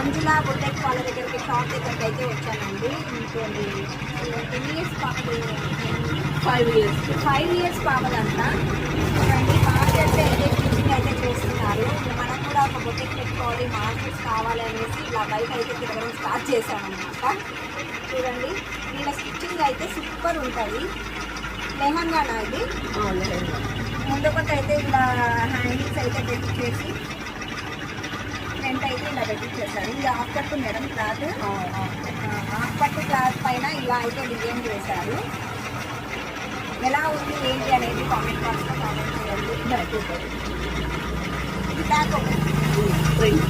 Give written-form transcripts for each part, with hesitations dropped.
మంజుల boutique వాళ్ళ దగ్గరికి shop దగ్గరికి అయితే వచ్చానండి. ఇంకోండి ఎన్ని ఇయర్స్ పాపలు? 5 ఇయర్స్ పాపలంతా. చూడండి మార్కెట్ అయితే స్టిచ్చింగ్ అయితే చేస్తున్నారు. మనం కూడా ఒక బొటెక్ పెట్టుకోవాలి, మార్కెట్స్ కావాలి అనేసి ఇలా బయట అయితే తిరగడం స్టార్ట్ చేశామన్నమాట. చూడండి వీళ్ళ స్టిచ్చింగ్ అయితే సూపర్ ఉంటుంది. లెహంగానా ఇది? ముందు ఒకటి అయితే ఇలా హ్యాంగింగ్స్ అయితే పెట్టించేసి ఫ్రంట్ అయితే ఇలా పెట్టించేసారు. ఇది ఆఫ్కట్ మేడం క్లాత్. ఆఫ్కట్ క్లాత్ పైన ఇలా అయితే డిజైన్ చేశారు. ఎలా ఉంది ఏంటి అనేది కామెంట్ బాక్స్లో కామెంట్ చేయండి. Back open, back open, front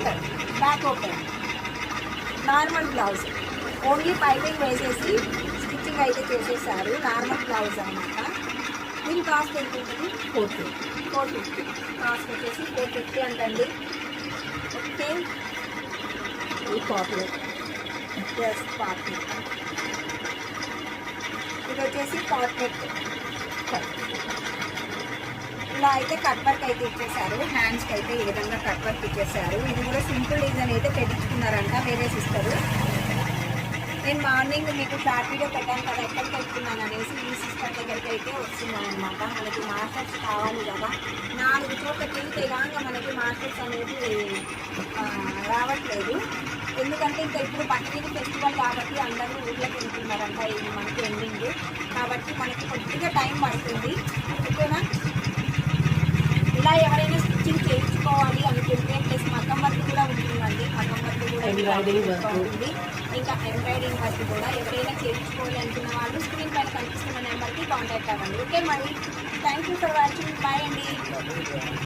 cut, back open, normal blouse. Only piping వేసేసి స్టిచ్చింగ్ అయితే చేసేసారు. నార్మల్ బ్లౌజ్ అనమాట. దీని కాస్ట్ ఎంత ఉంటుంది? 450. కాస్ట్ వచ్చేసి 450 అంటండి. ఓకే, ఈ పాపులర్ ఇది వచ్చేసి పార్ట్నెట్. ఇలా అయితే కట్ వర్క్ అయితే ఇచ్చేసారు. హ్యాండ్స్కి అయితే ఈ విధంగా కట్ వర్క్ ఇచ్చేసారు. ఇది కూడా సింపుల్ డిజైన్ అయితే పెట్టించుకున్నారంట వేరే సిస్టరు. నేను మార్నింగ్ మీకు షార్ట్ వీడియో పెట్టాను కదా ఎక్కడికి వెళ్తున్నాను అనేసి. ఈ సిస్టర్ దగ్గరికి అయితే వస్తున్నాను అనమాట. మనకి మార్కెట్స్ కావాలి కదా, 4 చోట్ల తిరిగితే ఇలాగా మనకి మార్కెట్స్ అనేది రావట్లేదు. ఎందుకంటే ఇంకా ఇప్పుడు పట్టిన ఫెస్టివల్ కాబట్టి అందరూ ఊళ్ళకి వెళ్తున్నారంట ఇది మనకి ఎండింగ్ కాబట్టి మనకి కొద్దిగా టైం పడుతుంది. ఓకేనా? ఇలా ఎవరైనా స్టిచ్చింగ్ చేయించుకోవాలి అనుకుంటే ప్లస్ మగ్గం వర్క్ కూడా ఉంటుందండి. మగ్గం వర్క్ కూడా ఉంటుంది. ఇంకా ఎంబ్రాయిడింగ్ వర్క్ కూడా ఎవరైనా చేయించుకోవాలి అనుకున్న వాళ్ళు స్క్రీన్ పైన కనిపిస్తున్న నెంబర్కి కాంటాక్ట్ అవ్వండి. ఓకే మరి, thank you for watching. Bye అండి.